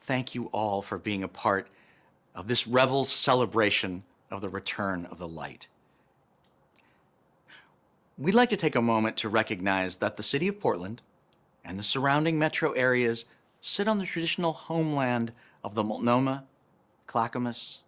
thank you all for being a part of this Revels celebration of the return of the light. We'd like to take a moment to recognize that the city of Portland and the surrounding metro areas sit on the traditional homeland of the Multnomah, Clackamas,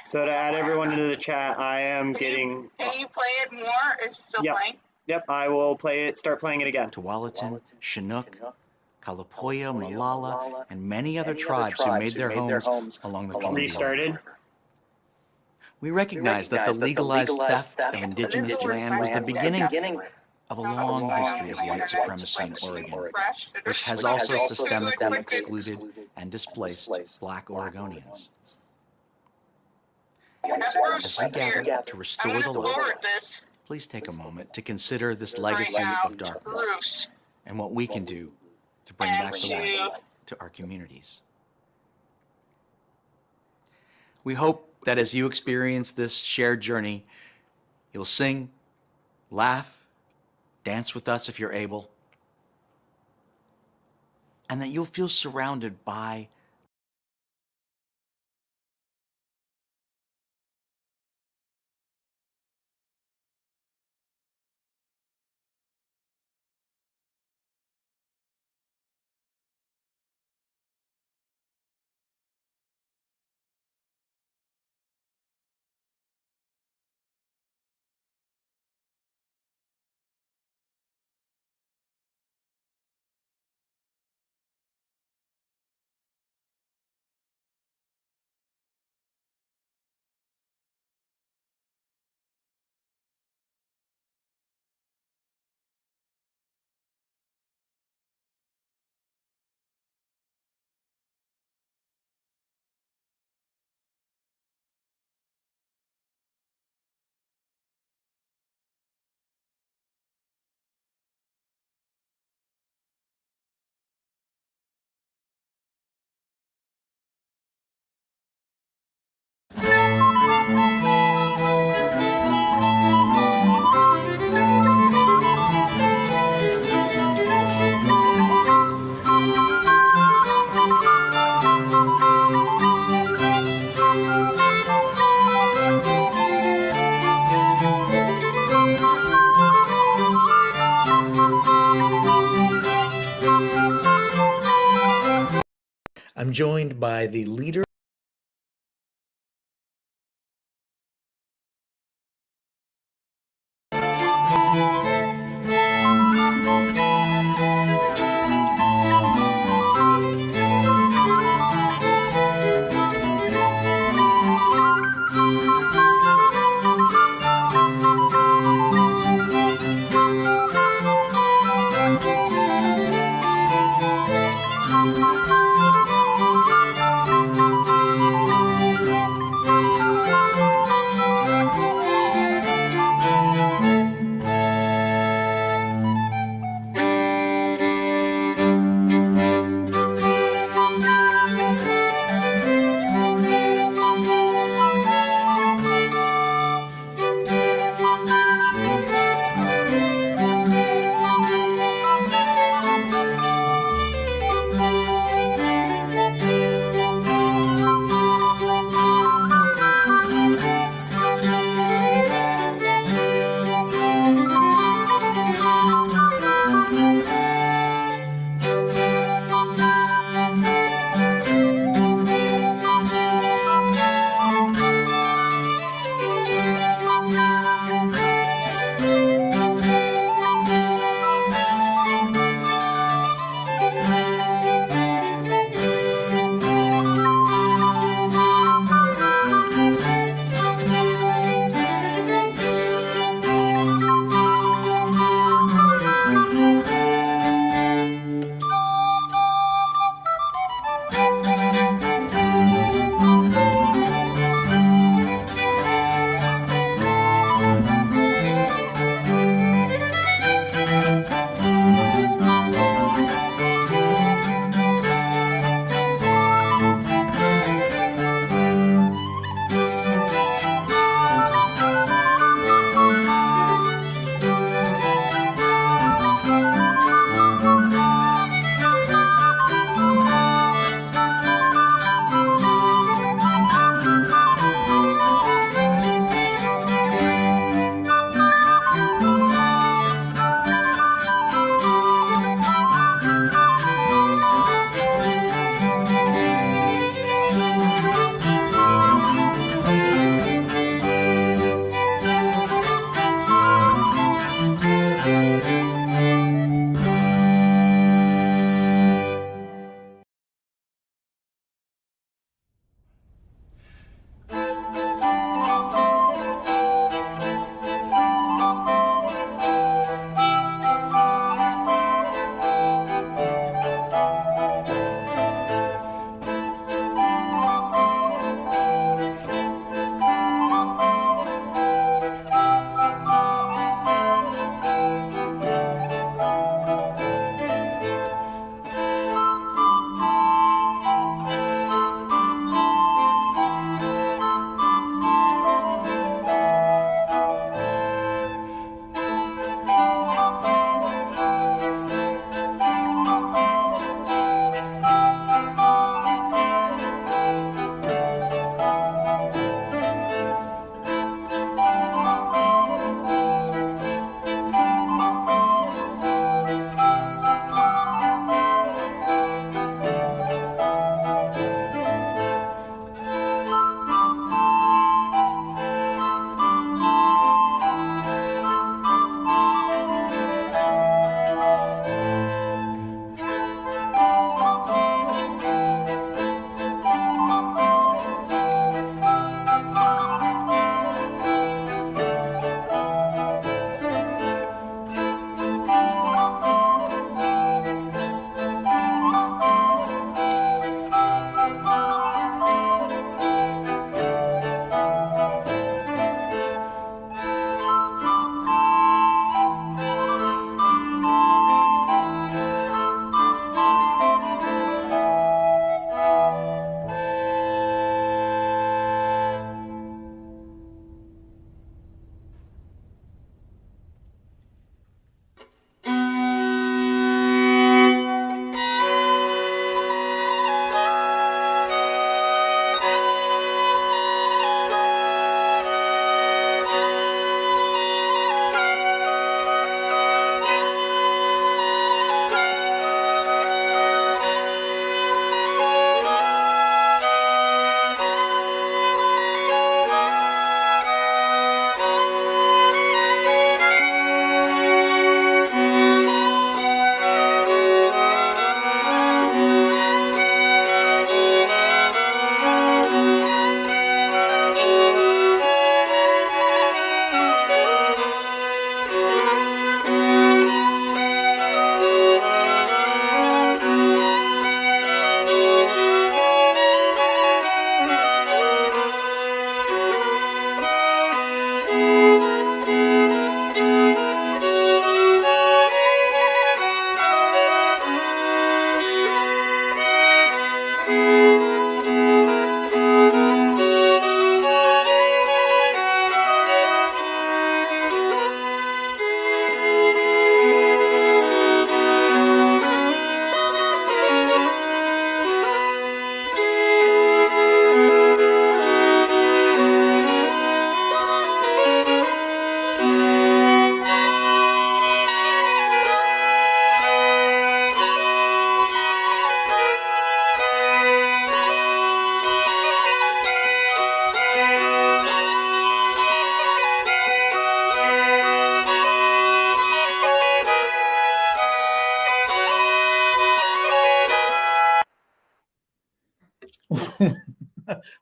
So to add everyone into the chat, I am getting. Can you play it more? Is it still playing? Yep, I will play it. Start playing it again. Tualatin, Chinook, Kalapuya, Malala, and many other tribes who made their homes along the Columbia Restarted. River. We recognize that the legalized theft of indigenous land was the beginning of a long history of white supremacy in Oregon, which has also systemically excluded and displaced Black Oregonians. As we gather to restore the light, please take a moment to consider this legacy of darkness and what we can do to bring back the light to our communities. We hope that as you experience this shared journey, you'll sing, laugh, dance with us if you're able, and that you'll feel surrounded by I'm joined by the leader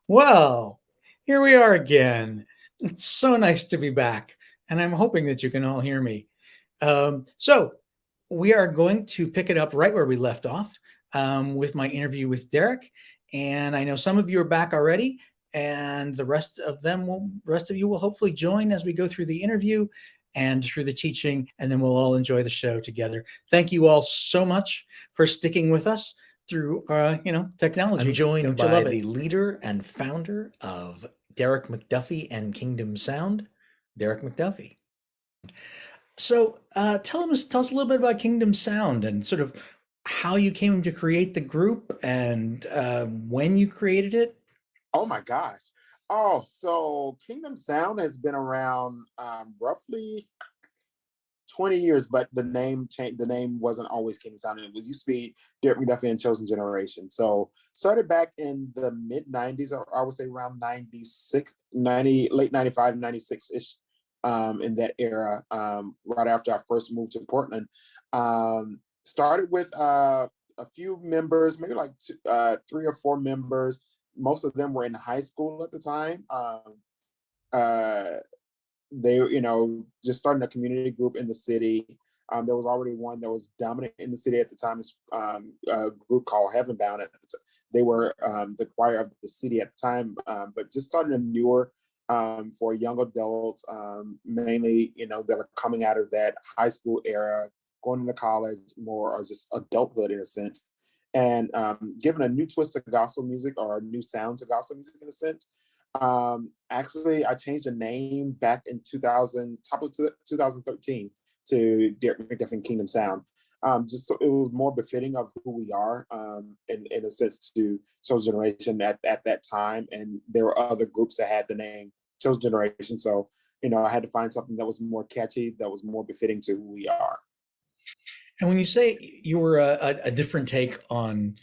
Well, here we are again. It's so nice to be back, and I'm hoping that you can all hear me. So, we are going to pick it up right where we left off with my interview with Derek. And I know some of you are back already, and rest of you will hopefully join as we go through the interview and through the teaching, and then we'll all enjoy the show together. Thank you all so much for sticking with us through technology. I'm joined Don't you by love it? the leader and founder of Derek McDuffie and Kingdom Sound, Derek McDuffie. So tell us a little bit about Kingdom Sound and sort of how you came to create the group and when you created it. Oh my gosh. Oh, so Kingdom Sound has been around roughly 20 years, but the name changed. The name wasn't always Kingdom Sound. It was used to be Derek McDuffie and Chosen Generation. So started back in the mid 90s, or I would say around 96, 90, late 95, 96-ish, in that era, right after I first moved to Portland. Started with a few members, maybe like 3 or 4 members. Most of them were in high school at the time. They, just starting a community group in the city. There was already one that was dominant in the city at the time, a group called Heaven Bound. They were the choir of the city at the time, but just starting a newer for young adults, mainly, that are coming out of that high school era, going into college more, or just adulthood in a sense, and giving a new twist to gospel music, or a new sound to gospel music in a sense. Actually, I changed the name back in 2000, top of 2013, to Derek McDuffie Kingdom Sound. Just so it was more befitting of who we are, in a sense, to Chosen Generation at that time. And there were other groups that had the name Chosen Generation. So, I had to find something that was more catchy, that was more befitting to who we are. And when you say you were a different take on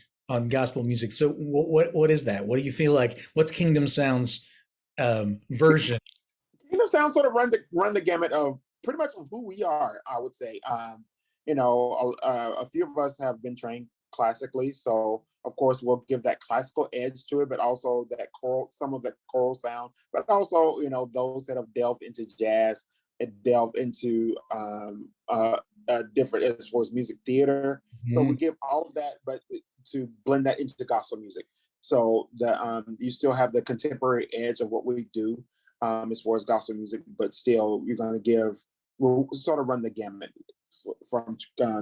gospel music, so what is that? What do you feel like? What's Kingdom Sound's version? Sound sort of run the gamut of pretty much of who we are, I would say. A few of us have been trained classically, so of course we'll give that classical edge to it, but also that choral, some of that choral sound, but also, those that have delved into jazz and delved into different, as far as music theater. So we give all of that, but to blend that into gospel music. So the you still have the contemporary edge of what we do, as far as gospel music, but still you're going to we'll sort of run the gamut from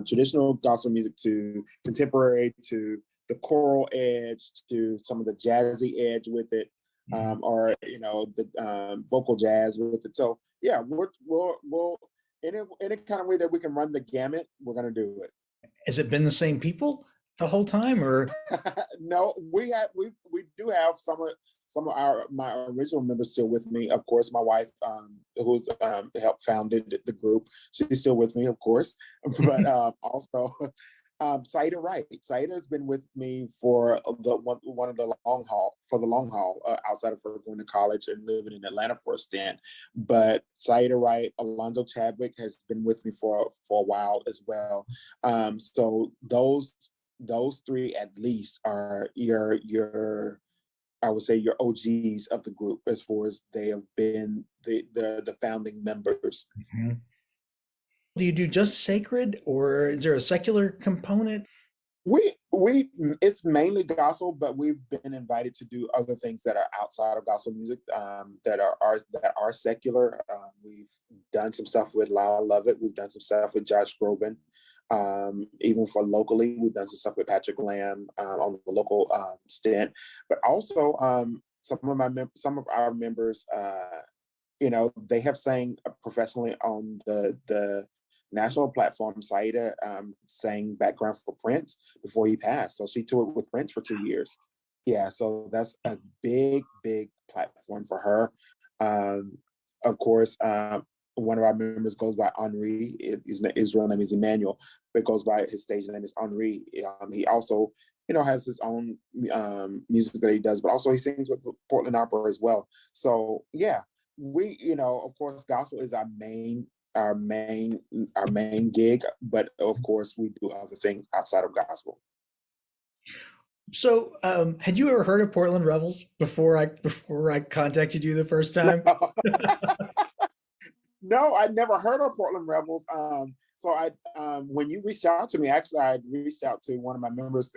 traditional gospel music to contemporary, to the choral edge, to some of the jazzy edge with it, or the vocal jazz with it. So yeah, we'll in any kind of way that we can run the gamut, we're going to do it. Has it been the same people the whole time, or No, we do have some of my original members still with me. Of course, my wife, who's helped founded the group, she's still with me, of course. But also, Saida Wright. Saida has been with me for the long haul, outside of her going to college and living in Atlanta for a stint. But Saida Wright, Alonzo Chadwick has been with me for a while as well. So those three at least are your I would say your OGs of the group, as far as they have been the founding members. do you do just sacred, or is there a secular component? We it's mainly gospel, but we've been invited to do other things that are outside of gospel music, that are secular. We've done some stuff with Lyle Lovett. We've done some stuff with Josh Groban. Even for locally, we've done some stuff with Patrick Lamb, on the local stint. But also, some of our members, they have sang professionally on the national platform. Saida sang background for Prince before he passed. So she toured with Prince for 2 years. Yeah, so that's a big, big platform for her. Of course, one of our members goes by Henri. His real name is Emmanuel, but goes by his stage name is Henri. He also, has his own music that he does, but also he sings with Portland Opera as well. So yeah, we, of course, gospel is our main gig, but of course we do other things outside of gospel. So, had you ever heard of Portland Revels before I contacted you the first time? No, I'd never heard of Portland Rebels. So I, when you reached out to me, actually, I reached out to one of my members,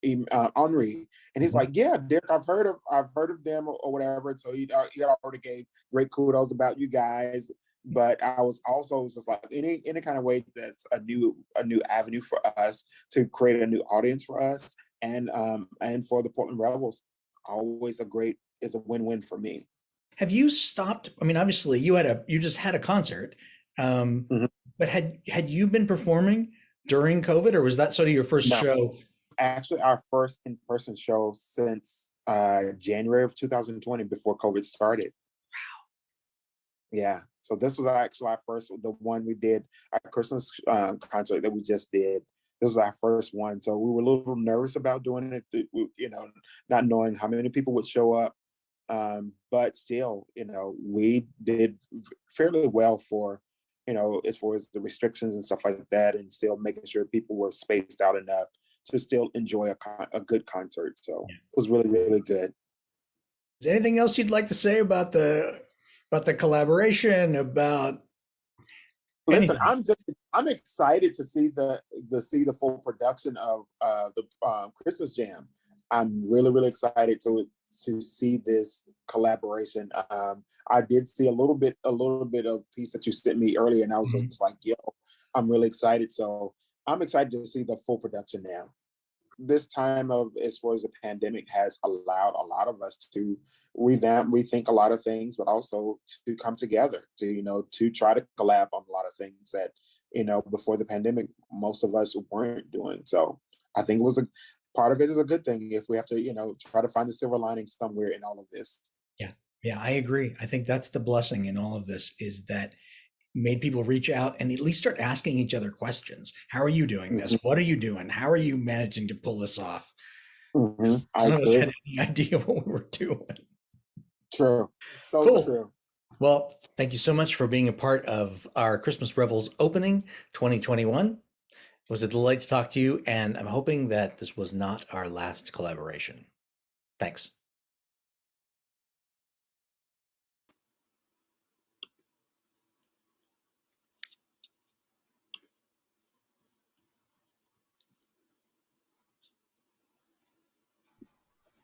Henri, and he's like, "Yeah, Derek, I've heard of them or whatever." So he had already gave great kudos about you guys, but I was also just like, any kind of way that's a new avenue for us to create a new audience for us, and for the Portland Rebels, always it's a win-win for me. Have you stopped? I mean, obviously, you just had a concert, um, Mhm. but had you been performing during COVID, or was that sort of your first No. show? Actually, our first in-person show since January of 2020, before COVID started. Yeah. So this was actually our first, the one we did, our Christmas concert that we just did. This was our first one. So we were a little nervous about doing it, not knowing how many people would show up. But still, we did fairly well for, as far as the restrictions and stuff like that, and still making sure people were spaced out enough to still enjoy a good concert. So it was really, really good. Is there anything else you'd like to say about the collaboration, about Listen, anything? I'm excited to see the full production of the Christmas Jam. I'm really, really excited to see this collaboration. I did see a little bit of piece that you sent me earlier, and I was Mhm. just like, yo, I'm really excited. So I'm excited to see the full production now. This time of, as far as the pandemic, has allowed a lot of us to rethink a lot of things, but also to come together to try to collab on a lot of things that before the pandemic most of us weren't doing. So I think it was a part of it is a good thing if we have to try to find the silver lining somewhere in all of this. Yeah, yeah, I agree. I think that's the blessing in all of this, is that made people reach out and at least start asking each other questions. How are you doing this? Mhm, What are you doing? How are you managing to pull this off? Because I none of us agree. had any idea what we were doing. True. So Cool. true. Well, thank you so much for being a part of our Christmas Revels opening 2021. It was a delight to talk to you, and I'm hoping that this was not our last collaboration. Thanks.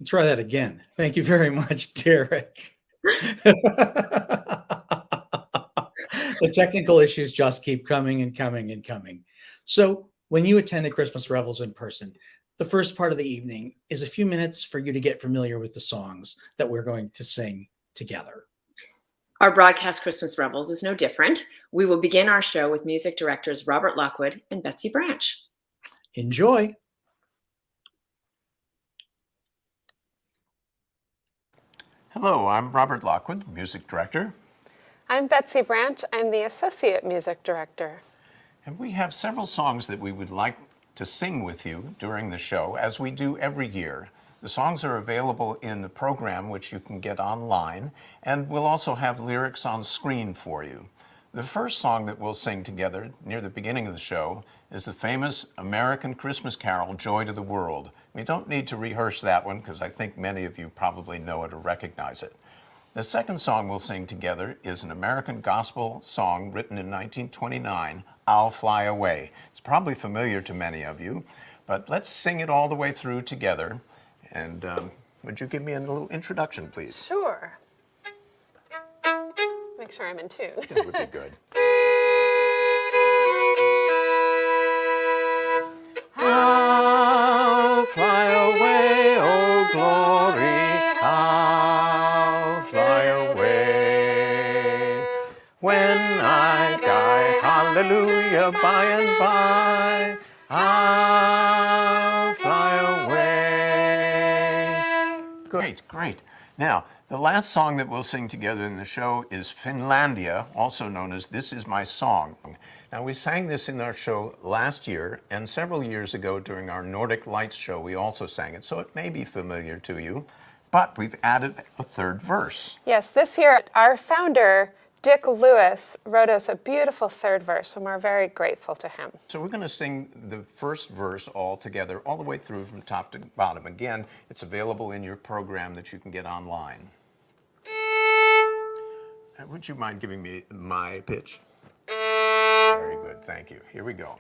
Try that again. Thank you very much, Derek. The technical issues just keep coming and coming and coming. So, when you attend the Christmas Revels in person, the first part of the evening is a few minutes for you to get familiar with the songs that we're going to sing together. Our broadcast Christmas Revels is no different. We will begin our show with music directors Robert Lockwood and Betsy Branch. Enjoy. Hello, I'm Robert Lockwood, music director. I'm Betsy Branch. I'm the Associate Music Director. And we have several songs that we would like to sing with you during the show, as we do every year. The songs are available in the program, which you can get online, and we'll also have lyrics on screen for you. The first song that we'll sing together near the beginning of the show is the famous American Christmas carol, Joy to the World. We don't need to rehearse that one because I think many of you probably know it or recognize it. The second song we'll sing together is an American gospel song written in 1929, I'll Fly Away. It's probably familiar to many of you, but let's sing it all the way through together. And would you give me a little introduction, please? Sure. Make sure I'm in tune. That would be good. I'll fly away, oh glory, I'll fly away. When I die, hallelujah, by and by, I'll fly away. Great, great. Now, the last song that we'll sing together in the show is Finlandia, also known as This Is My Song. Now, we sang this in our show last year, and several years ago during our Nordic Lights show, we also sang it, so it may be familiar to you, but we've added a third verse. Yes, this year our founder, Dick Lewis wrote us a beautiful third verse, and we're very grateful to him. So we're going to sing the first verse all together, all the way through from top to bottom. Again, it's available in your program that you can get online. Would you mind giving me my pitch? Very good, thank you. Here we go.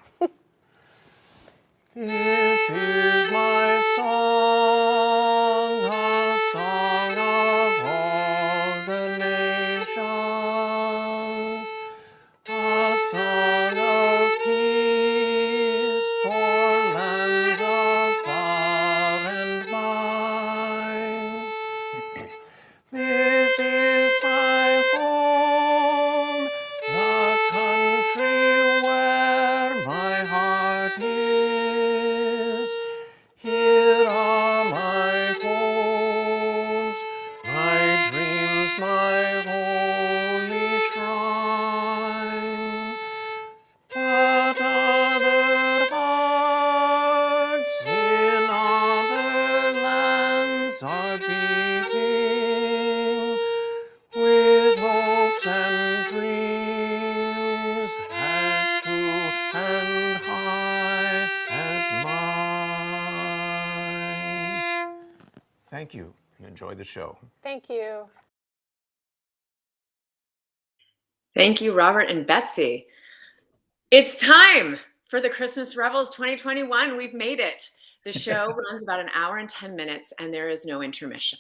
This is my song, a song of all the nations, a song of peace for lands afar and wide. This is my home, the country where my heart is. Here are my hopes, my dreams, my holy shrine. But other hearts in other lands are beating with hopes and dreams as true and high as mine. Thank you, and enjoy the show. Thank you. Thank you, Robert and Betsy. It's time for the Christmas Revels 2021. We've made it. The show runs about an hour and 10 minutes, and there is no intermission.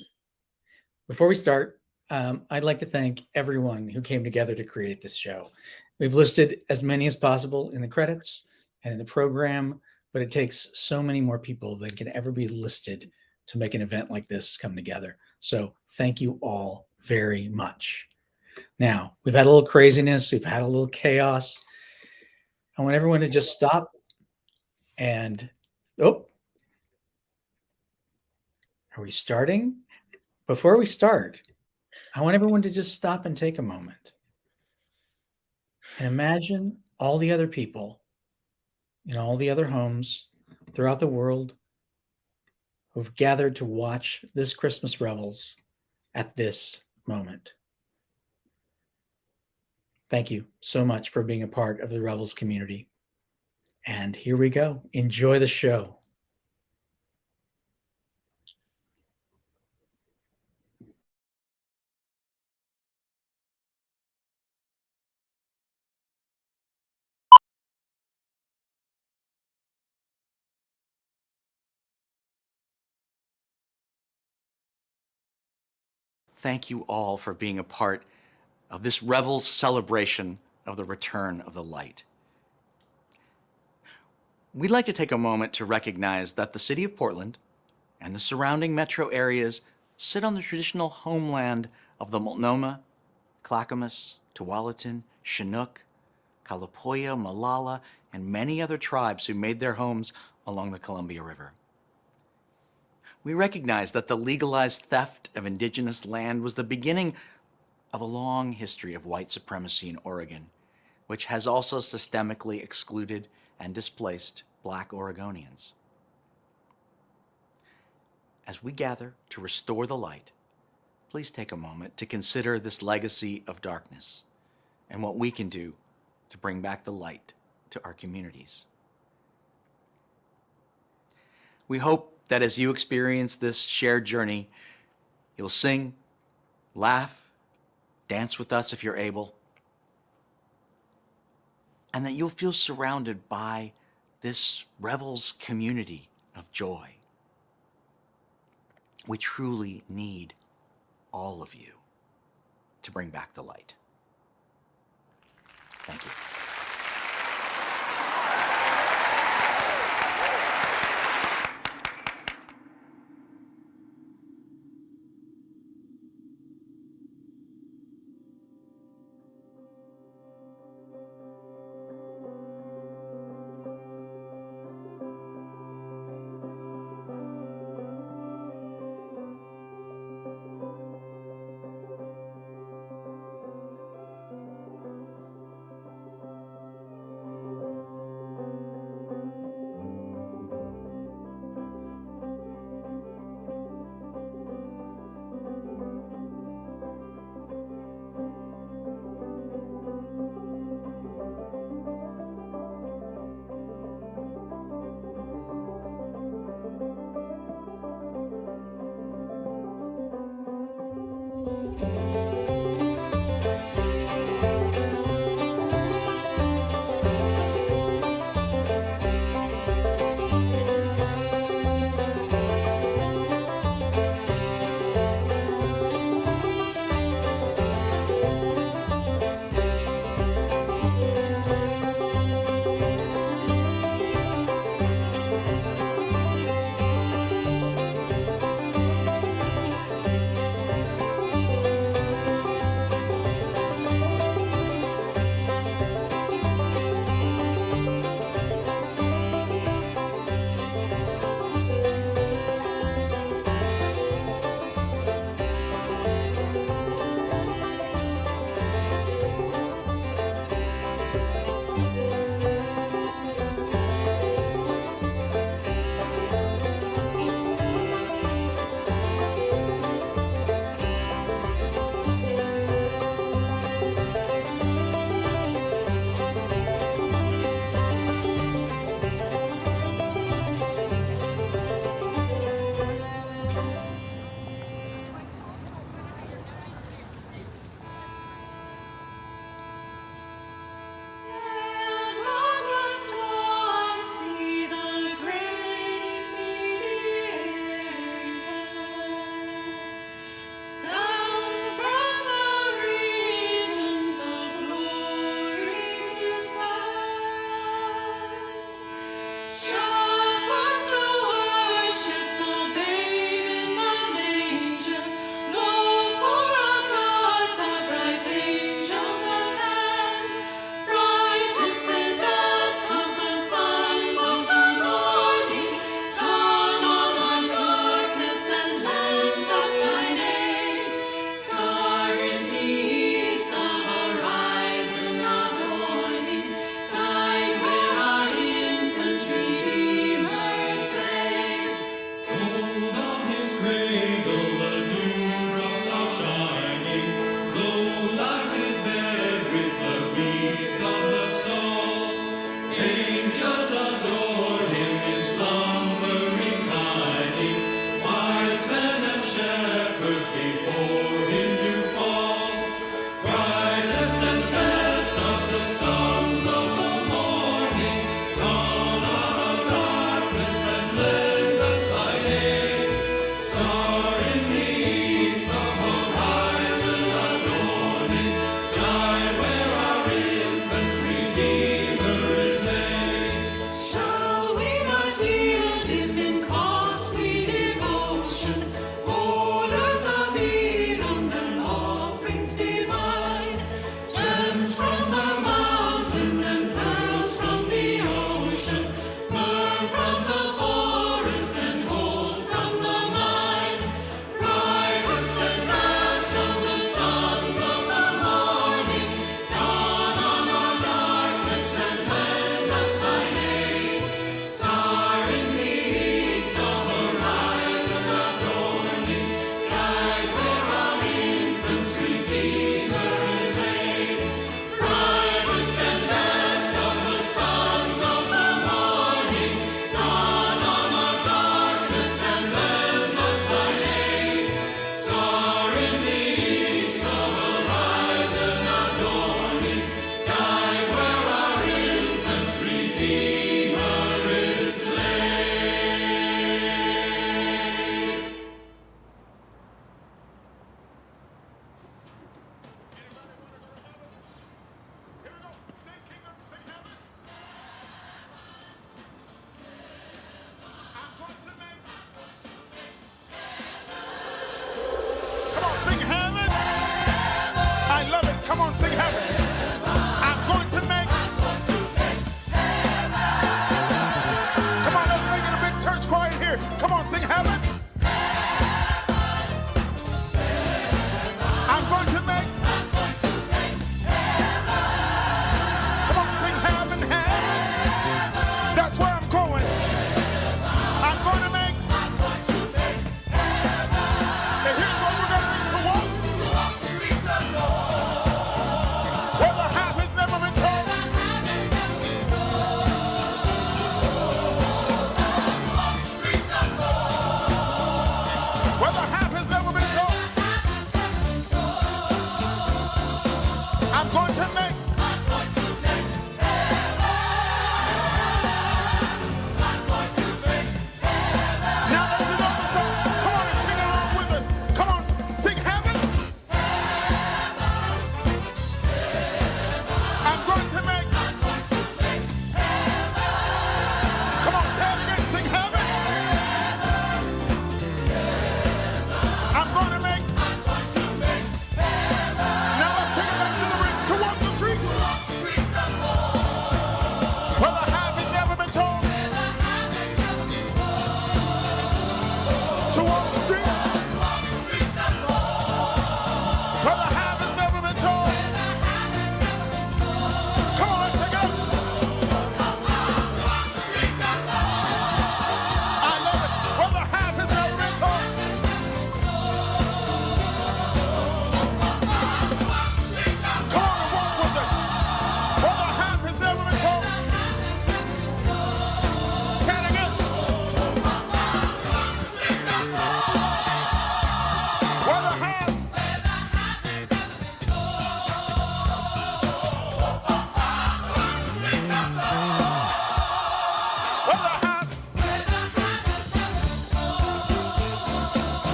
Before we start, I'd like to thank everyone who came together to create this show. We've listed as many as possible in the credits and in the program, but it takes so many more people than can ever be listed to make an event like this come together. So thank you all very much. Now, we've had a little craziness, we've had a little chaos. I want everyone to just stop and, are we starting? Before we start, I want everyone to just stop and take a moment and imagine all the other people in all the other homes throughout the world who've gathered to watch this Christmas Revels at this moment. Thank you so much for being a part of the Revels community. And here we go. Enjoy the show. Thank you all for being a part of this Revels celebration of the return of the light. We'd like to take a moment to recognize that the city of Portland and the surrounding metro areas sit on the traditional homeland of the Multnomah, Clackamas, Tualatin, Chinook, Kalapuya, Malala, and many other tribes who made their homes along the Columbia River. We recognize that the legalized theft of indigenous land was the beginning of a long history of white supremacy in Oregon, which has also systemically excluded and displaced Black Oregonians. As we gather to restore the light, please take a moment to consider this legacy of darkness and what we can do to bring back the light to our communities. We hope that as you experience this shared journey, you'll sing, laugh, dance with us if you're able, and that you'll feel surrounded by this Revels community of joy. We truly need all of you to bring back the light. Thank you. heaven. I'm going to make. Come on, let's make it a big church choir here. Come on, sing heaven. I'm going to make. Come on, sing heaven, heaven. That's where I'm going. I'm going to make. And here's what we're going to do to walk. Where the half has never been told. Where the half has never been told. I'm going to make. Now that you know the song, come on and sing along with us. Come on, sing heaven. I'm going to make. Come on, say it again, sing heaven. I'm going to make. Now let's take it back to the ring, to walk the streets. Where the half has never been told. To walk the street. Where the half has never been told. Come on, let's take it up. I love it. Where the half has never been told. Come on and walk with us. Where the half has never been told. Say it again. Where the half. Where the half.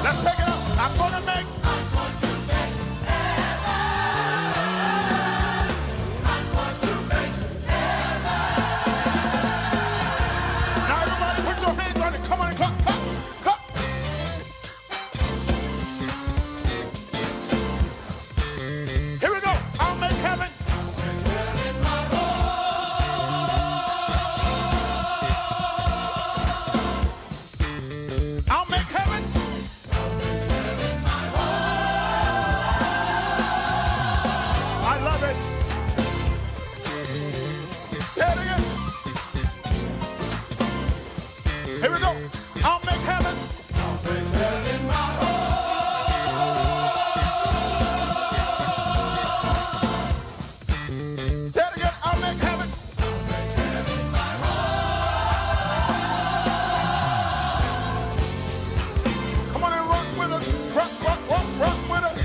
Let's take it up. I'm going to make. Now everybody put your hands on it. Come on and clap, clap, clap. Here we go. I'll make heaven. I'll make heaven. I love it. Say it again. Here we go. I'll make heaven. Say it again. I'll make heaven. Come on and rock with us. Rock, rock, rock, rock with us.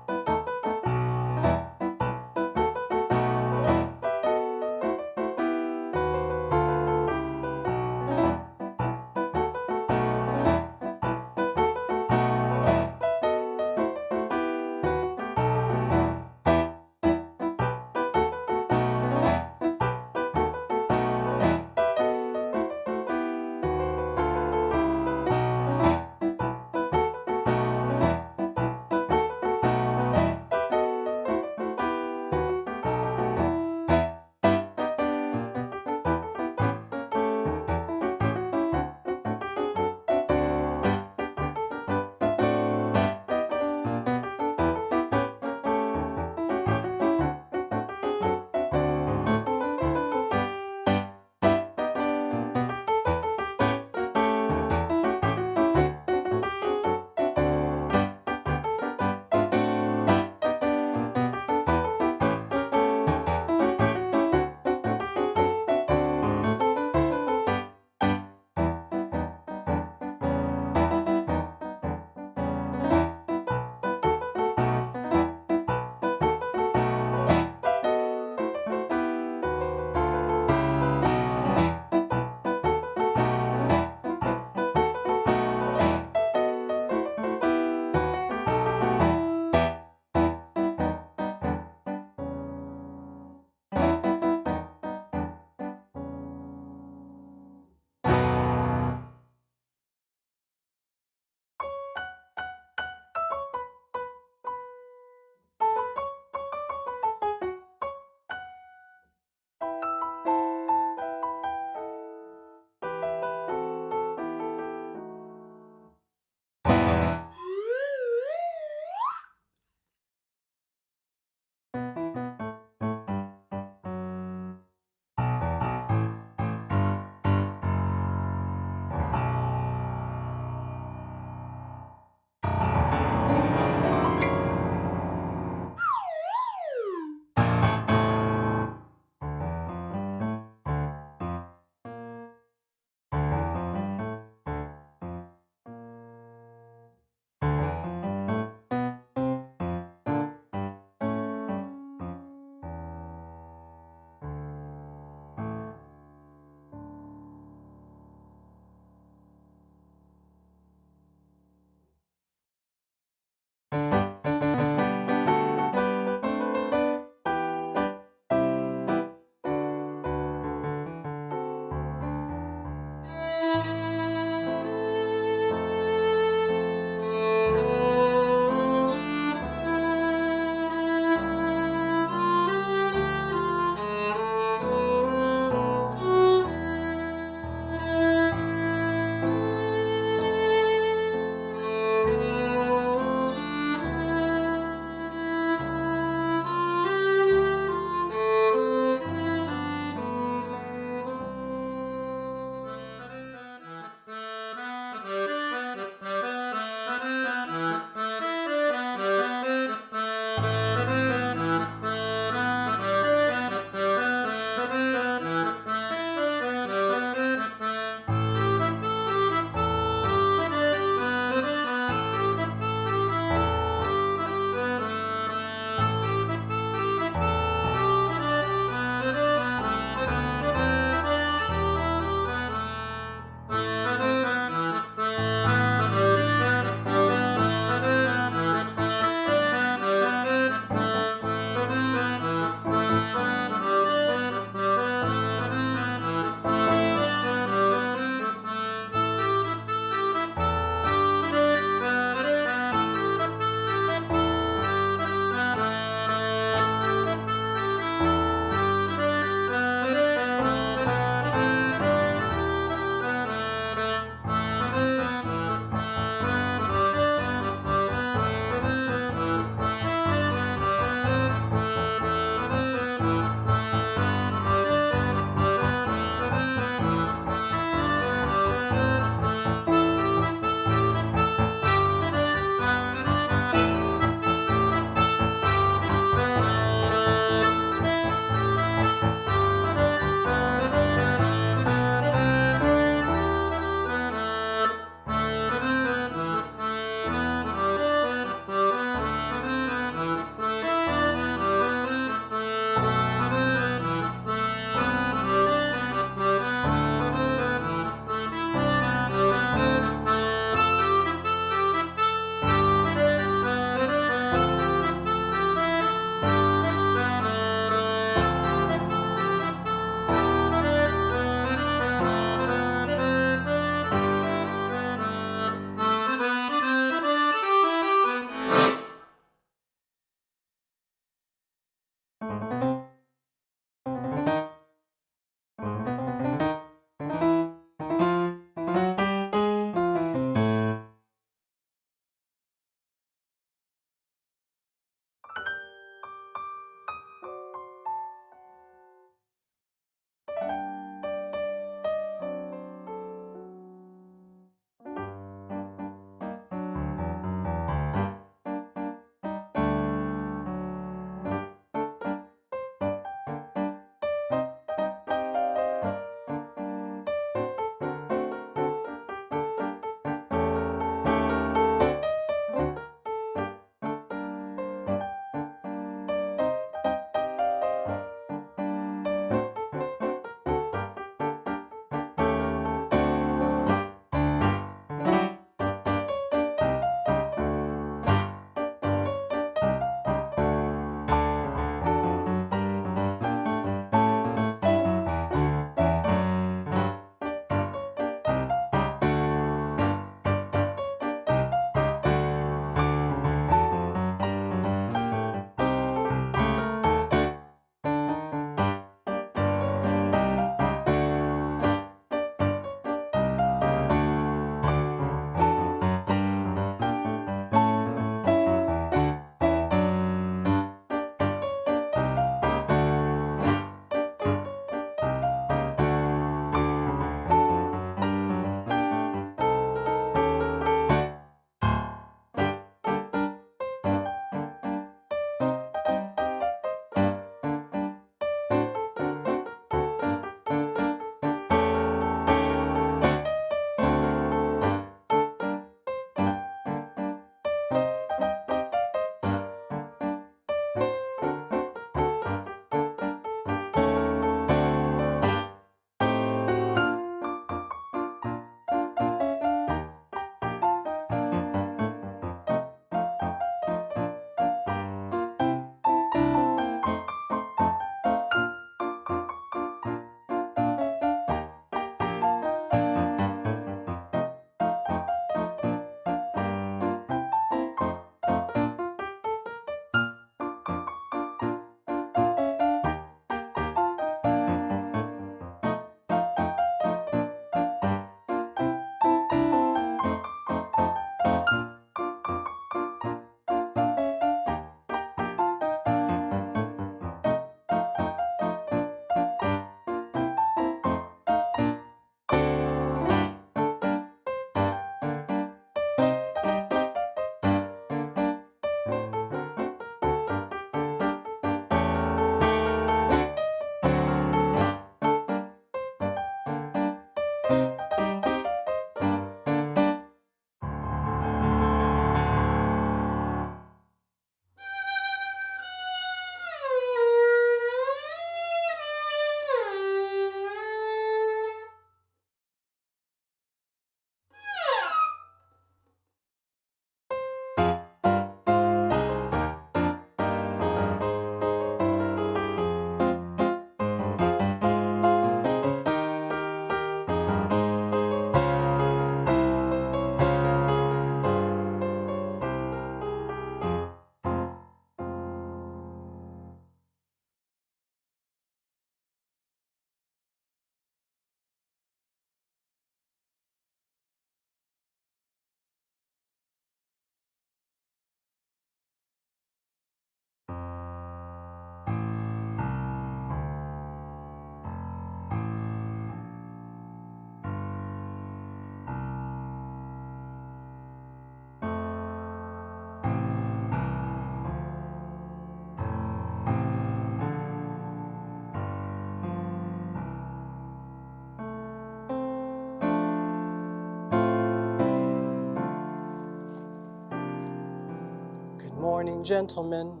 morning, gentlemen.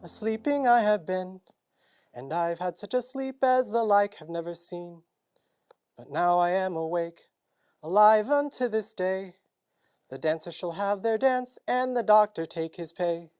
A-sleeping I have been, and I've had such a sleep as the like have never seen. But now I am awake, alive unto this day. The dancers shall have their dance, and the doctor take his pay.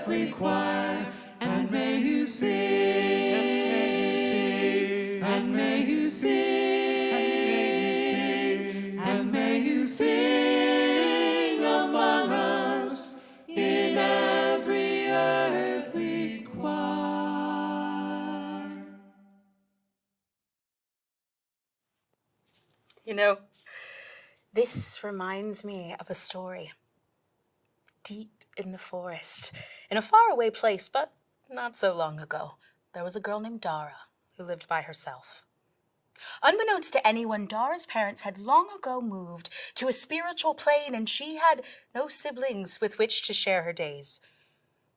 earthly choir, and may you sing, and may you sing, and may you sing among us in every earthly choir. You know, this reminds me of a story. Deep in the forest, in a faraway place, but not so long ago, there was a girl named Dara who lived by herself. Unbeknownst to anyone, Dara's parents had long ago moved to a spiritual plane, and she had no siblings with which to share her days.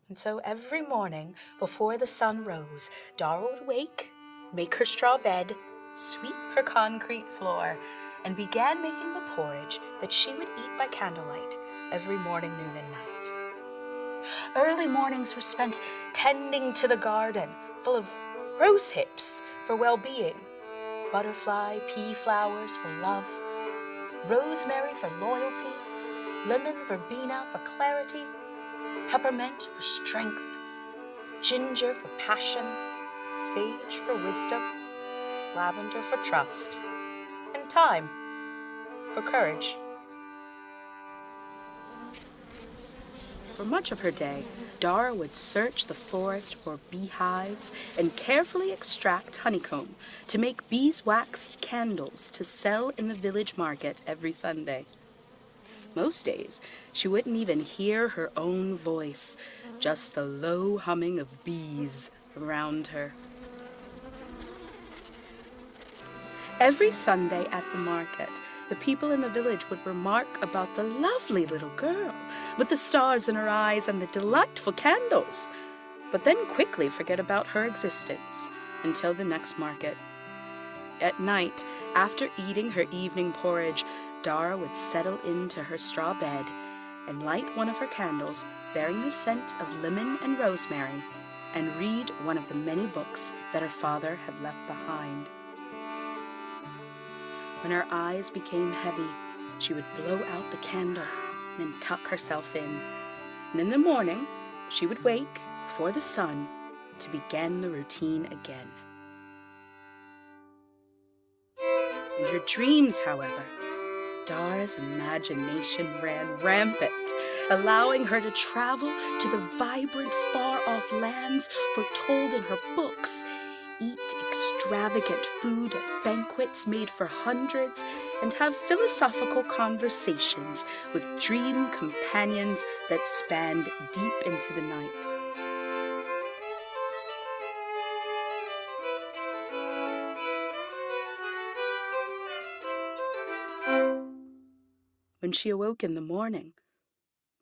And so every morning, before the sun rose, Dara would wake, make her straw bed, sweep her concrete floor, and began making the porridge that she would eat by candlelight every morning, noon, and night. Early mornings were spent tending to the garden, full of rose hips for well-being, butterfly pea flowers for love, rosemary for loyalty, lemon verbena for clarity, peppermint for strength, ginger for passion, sage for wisdom, lavender for trust, and thyme for courage. For much of her day, Dara would search the forest for beehives and carefully extract honeycomb to make beeswax candles to sell in the village market every Sunday. Most days, she wouldn't even hear her own voice, just the low humming of bees around her. Every Sunday at the market, the people in the village would remark about the lovely little girl with the stars in her eyes and the delightful candles, but then quickly forget about her existence until the next market. At night, after eating her evening porridge, Dara would settle into her straw bed and light one of her candles bearing the scent of lemon and rosemary and read one of the many books that her father had left behind. When her eyes became heavy, she would blow out the candle and then tuck herself in. And in the morning, she would wake before the sun to begin the routine again. In her dreams, however, Dara's imagination ran rampant, allowing her to travel to the vibrant, far-off lands foretold in her books, eat extravagant food at banquets made for hundreds, and have philosophical conversations with dream companions that spanned deep into the night. When she awoke in the morning,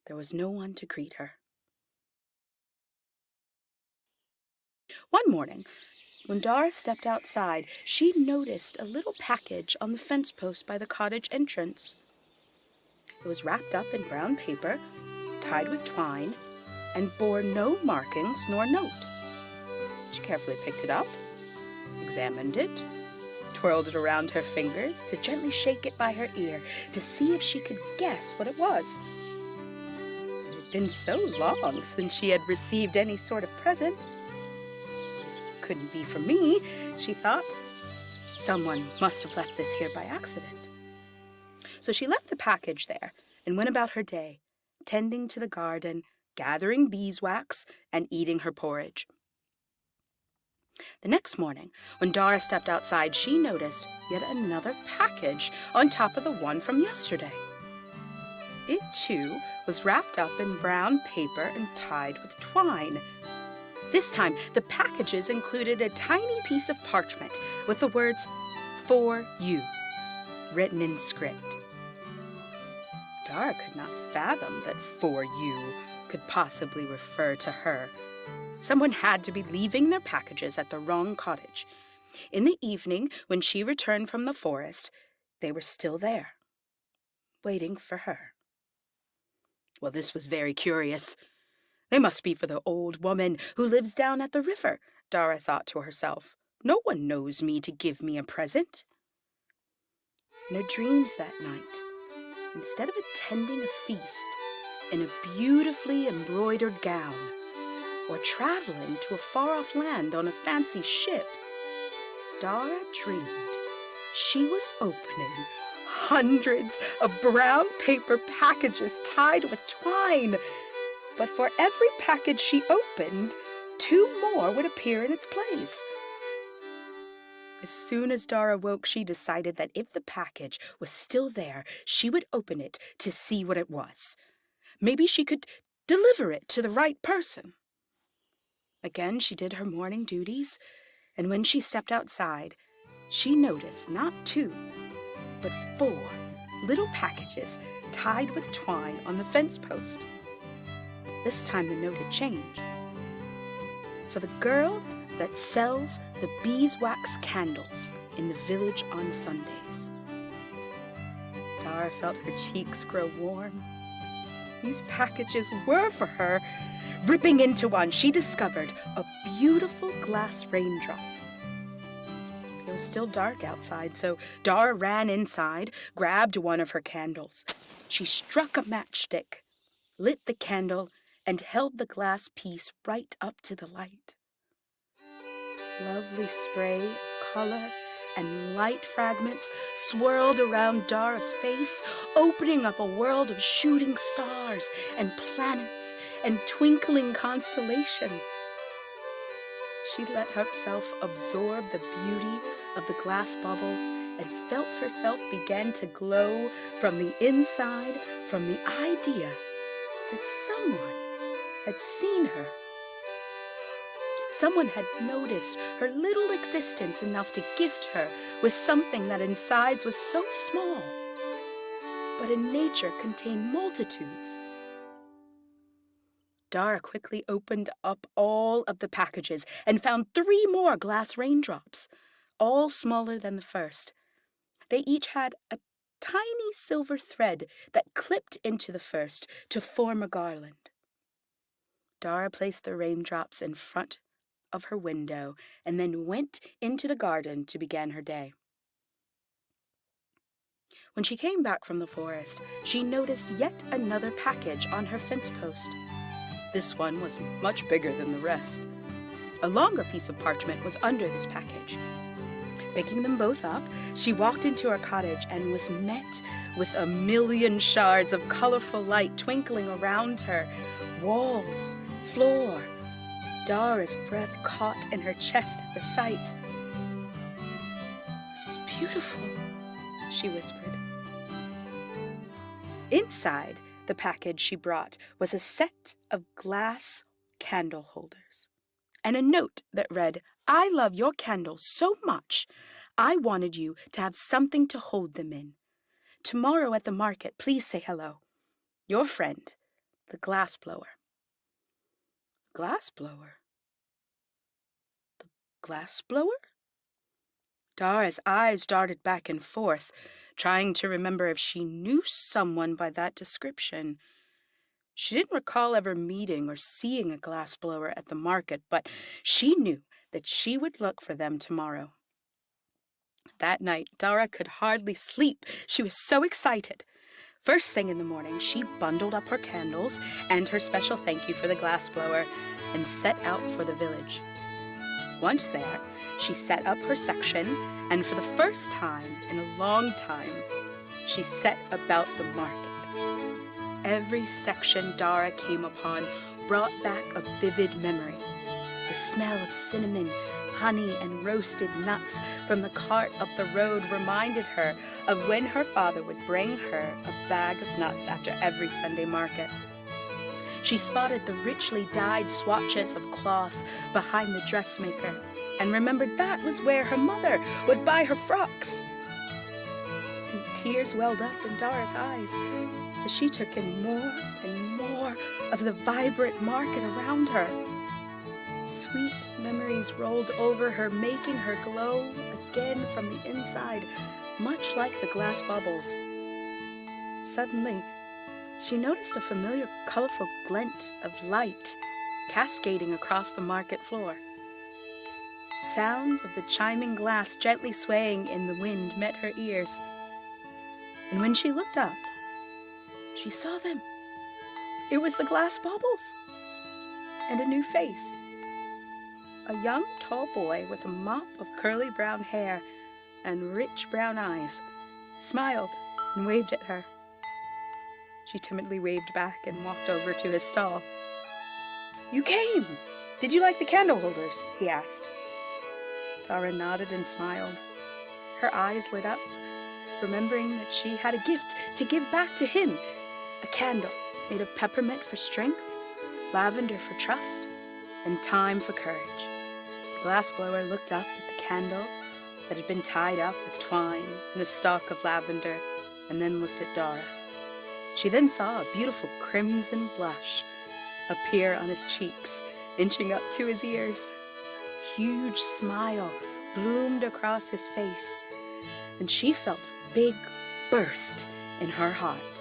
there was no one to greet her. One morning, when Dara stepped outside, she noticed a little package on the fence post by the cottage entrance. It was wrapped up in brown paper, tied with twine, and bore no markings nor note. She carefully picked it up, examined it, twirled it around her fingers to gently shake it by her ear to see if she could guess what it was. It had been so long since she had received any sort of present. This couldn't be for me, she thought. Someone must have left this here by accident. So she left the package there and went about her day, tending to the garden, gathering beeswax, and eating her porridge. The next morning, when Dara stepped outside, she noticed yet another package on top of the one from yesterday. It, too, was wrapped up in brown paper and tied with twine. This time, the packages included a tiny piece of parchment with the words, "For you," written in script. Dara could not fathom that "for you" could possibly refer to her. Someone had to be leaving their packages at the wrong cottage. In the evening, when she returned from the forest, they were still there, waiting for her. Well, this was very curious. They must be for the old woman who lives down at the river, Dara thought to herself. No one knows me to give me a present. In her dreams that night, instead of attending a feast in a beautifully embroidered gown, or traveling to a far-off land on a fancy ship. Dara dreamed she was opening hundreds of brown paper packages tied with twine. But for every package she opened, 2 more would appear in its place. As soon as Dara woke, she decided that if the package was still there, she would open it to see what it was. Maybe she could deliver it to the right person. Again, she did her morning duties, and when she stepped outside, she noticed not 2, but 4 little packages tied with twine on the fence post. This time the note had changed. For the girl that sells the beeswax candles in the village on Sundays. Dara felt her cheeks grow warm. These packages were for her. Ripping into one, she discovered a beautiful glass raindrop. It was still dark outside, so Dara ran inside, grabbed one of her candles. She struck a matchstick, lit the candle, and held the glass piece right up to the light. Lovely spray of color and light fragments swirled around Dara's face, opening up a world of shooting stars and planets and twinkling constellations. She let herself absorb the beauty of the glass bubble and felt herself begin to glow from the inside, from the idea that someone had seen her. Someone had noticed her little existence enough to gift her with something that in size was so small, but in nature contained multitudes. Dara quickly opened up all of the packages and found 3 more glass raindrops, all smaller than the first. They each had a tiny silver thread that clipped into the first to form a garland. Dara placed the raindrops in front of her window and then went into the garden to begin her day. When she came back from the forest, she noticed yet another package on her fence post. This one was much bigger than the rest. A longer piece of parchment was under this package. Picking them both up, she walked into her cottage and was met with a million shards of colorful light twinkling around her. Walls, floor. Dara's breath caught in her chest at the sight. "This is beautiful," she whispered. Inside the package she brought was a set of glass candle holders and a note that read, "I love your candles so much, I wanted you to have something to hold them in. Tomorrow at the market, please say hello. Your friend, the glass blower." Glass blower? The glass blower? Dara's eyes darted back and forth, trying to remember if she knew someone by that description. She didn't recall ever meeting or seeing a glass blower at the market, but she knew that she would look for them tomorrow. That night, Dara could hardly sleep. She was so excited. First thing in the morning, she bundled up her candles and her special thank you for the glass blower and set out for the village. Once there, she set up her section, and for the first time in a long time, she set about the market. Every section Dara came upon brought back a vivid memory. The smell of cinnamon, honey, and roasted nuts from the cart up the road reminded her of when her father would bring her a bag of nuts after every Sunday market. She spotted the richly dyed swatches of cloth behind the dressmaker and remembered that was where her mother would buy her frocks. And tears welled up in Dara's eyes as she took in more and more of the vibrant market around her. Sweet memories rolled over her, making her glow again from the inside, much like the glass bubbles. Suddenly, she noticed a familiar, colorful glint of light cascading across the market floor. Sounds of the chiming glass gently swaying in the wind met her ears. And when she looked up, she saw them. It was the glass bubbles. and a new face. A young, tall boy with a mop of curly brown hair and rich brown eyes smiled and waved at her. She timidly waved back and walked over to his stall. "You came! Did you like the candle holders?" he asked. Zara nodded and smiled. Her eyes lit up, remembering that she had a gift to give back to him, a candle made of peppermint for strength, lavender for trust, and thyme for courage. The glassblower looked up at the candle that had been tied up with twine and a stalk of lavender, and then looked at Dara. She then saw a beautiful crimson blush appear on his cheeks, inching up to his ears. A huge smile bloomed across his face, and she felt a big burst in her heart,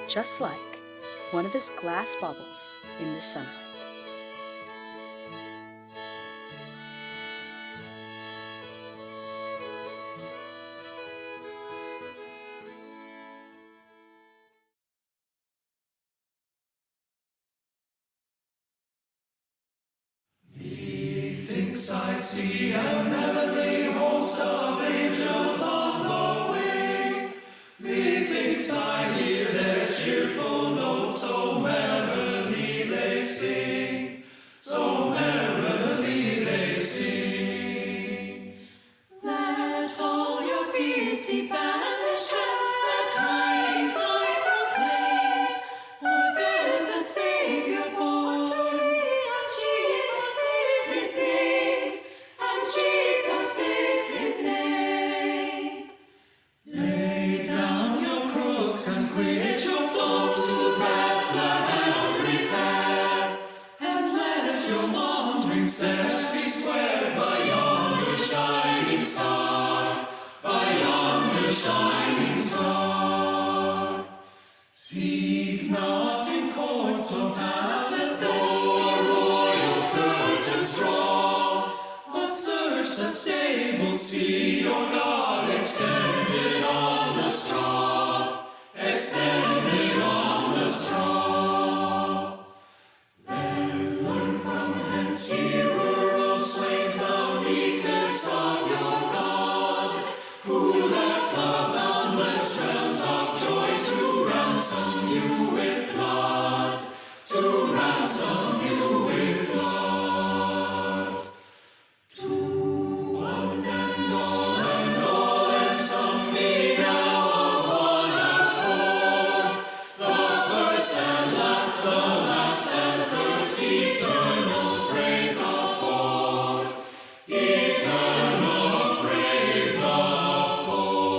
just like one of his glass bubbles in the sunlight. Methinks I see an heavenly host of angels on the wing. Methinks I hear their cheerful notes, so merrily they sing, so merrily they sing. Let all your fears be banished, as the tidings I proclaim. For there's a Savior born, and Jesus is his name, and Jesus is his name. Lay down your crooks and quit your floats, to Bethlehem repair, and let your wandering steps be squared by yonder shining star, by yonder shining star. Seek not in courts or palaces, or royal curtains draw, but search the stable, see your God extended on the straw, extended on the straw. Then learn from hence, ye rural swains, the meekness of your God, who left the boundless realms of joy to ransom you with blood, to ransom you with blood. To one and all ransom me now of one accord, the first and last, the last and first, eternal praise afford, eternal praise afford.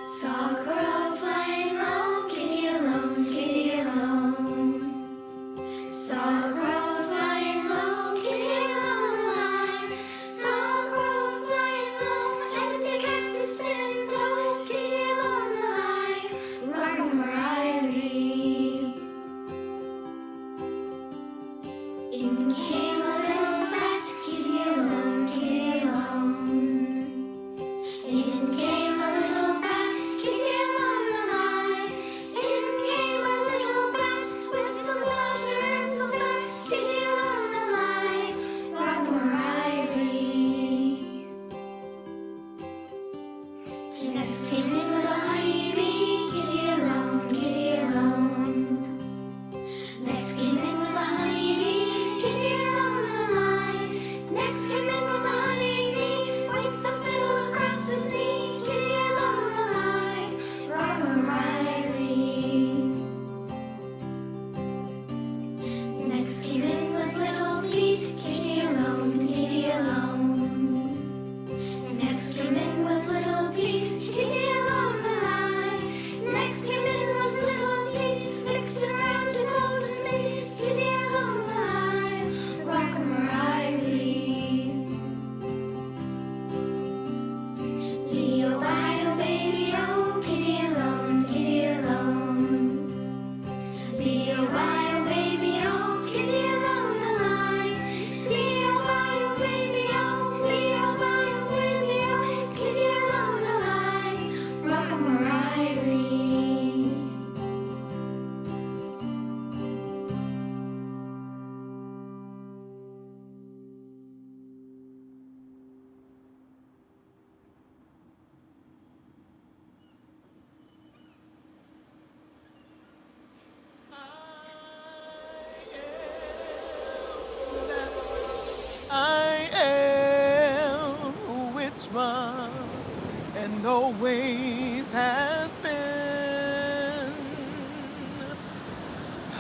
Saw a crow flying low, kitty alone, kitty alone. Saw a crow flying low, kitty alone alive. Saw a crow flying low, and the cactus in tow, kitty alone alive. Rockin' variety. In came a little bat, kitty alone, kitty alone. In came a little bat, kitty alone alive. In came a little bat with some butter and some fat, kitty alone alive. Rockmore Ivy. Next came in was a honeybee, kitty alone, kitty alone. Next came in was a honeybee, kitty alone. and always has been.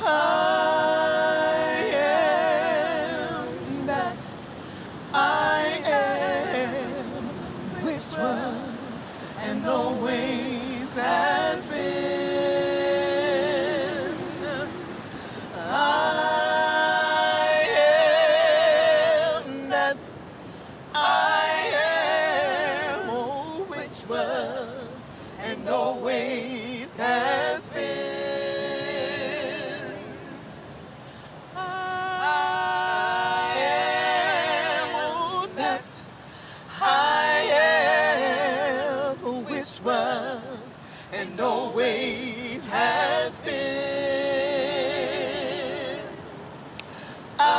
I am that I am, which was and always has been. I am that I am, oh, which was and always has been. I am, oh, that I am, which was and always has been. I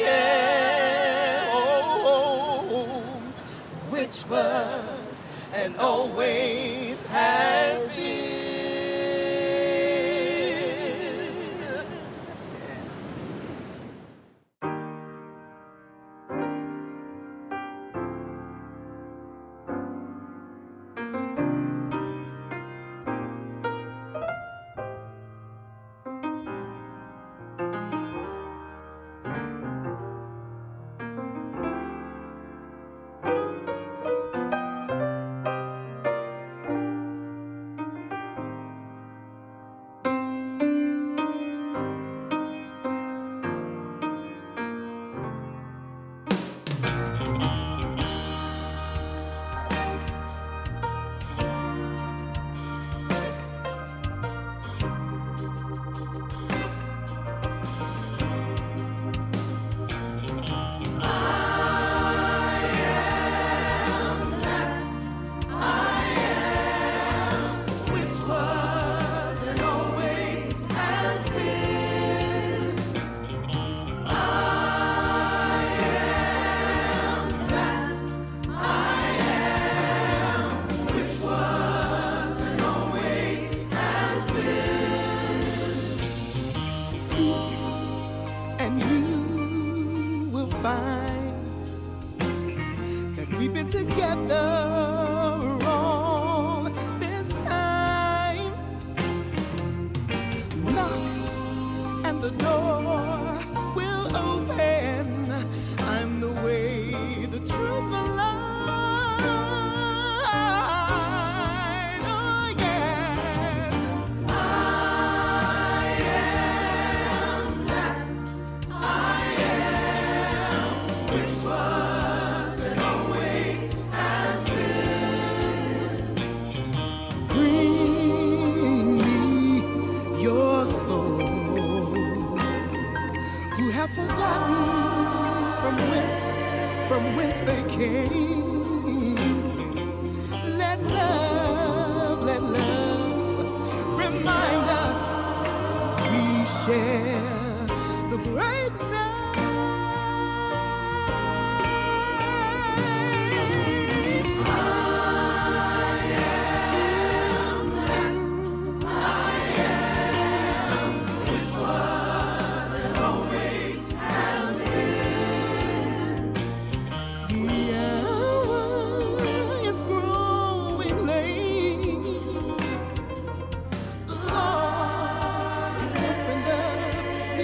am, oh, which was and always has been. And you will find that we've been together all this time. Knock and the door will open. I'm the way, the truth, the light. Oh, yes. I am that I am, which was and always has been. Bring me your souls who have forgotten from whence they came. Let love remind us we share the great night. I am that I am, which was and always has been. The hour is growing late. The Lord has opened up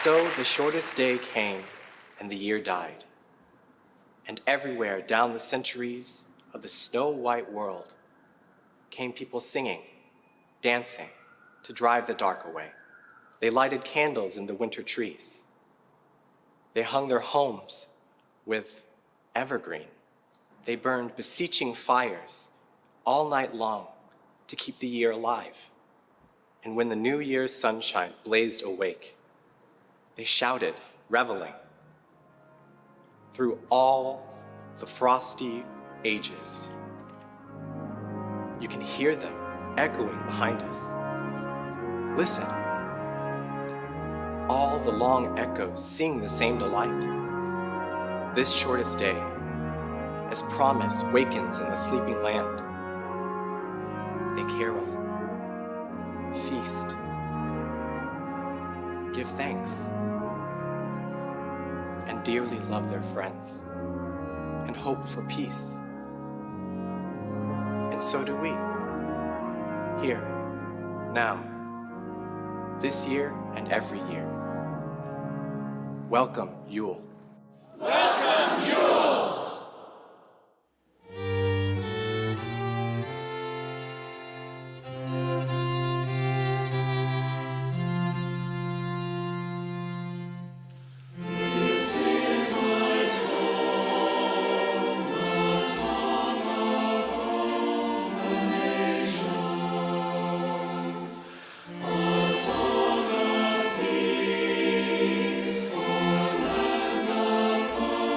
So the shortest day came, and the year died. And everywhere down the centuries of the snow-white world came people singing, dancing, to drive the dark away. They lighted candles in the winter trees. They hung their homes with evergreen. They burned beseeching fires all night long to keep the year alive. And when the New Year's sunshine blazed awake, they shouted, reveling, through all the frosty ages. You can hear them echoing behind us. Listen. All the long echoes sing the same delight. This shortest day, as promise wakens in the sleeping land, they carol, feast, give thanks, and dearly love their friends, and hope for peace. And so do we, here, now, this year and every year. Welcome, Yule. Welcome, Yule! This is my song, the song of all the nations, a song of peace for lands afar.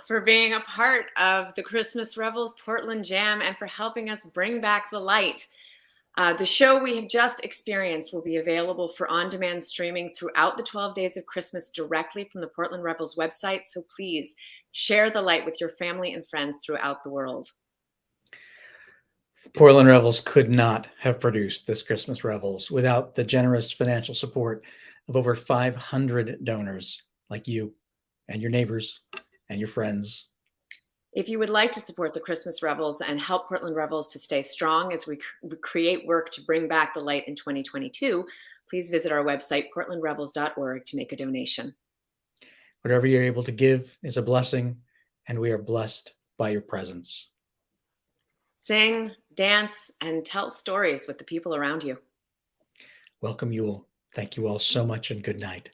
for being a part of the Christmas Revels Portland Jam and for helping us bring back the light. The show we have just experienced will be available for on-demand streaming throughout the 12 days of Christmas directly from the Portland Revels website. So please share the light with your family and friends throughout the world. Portland Revels could not have produced this Christmas Revels without the generous financial support of over 500 donors like you and your neighbors and your friends. If you would like to support the Christmas Revels and help Portland Revels to stay strong as we create work to bring back the light in 2022, please visit our website, portlandrevels.org, to make a donation. Whatever you're able to give is a blessing, and we are blessed by your presence. Sing, dance, and tell stories with the people around you. Welcome, Yule. Thank you all so much, and good night.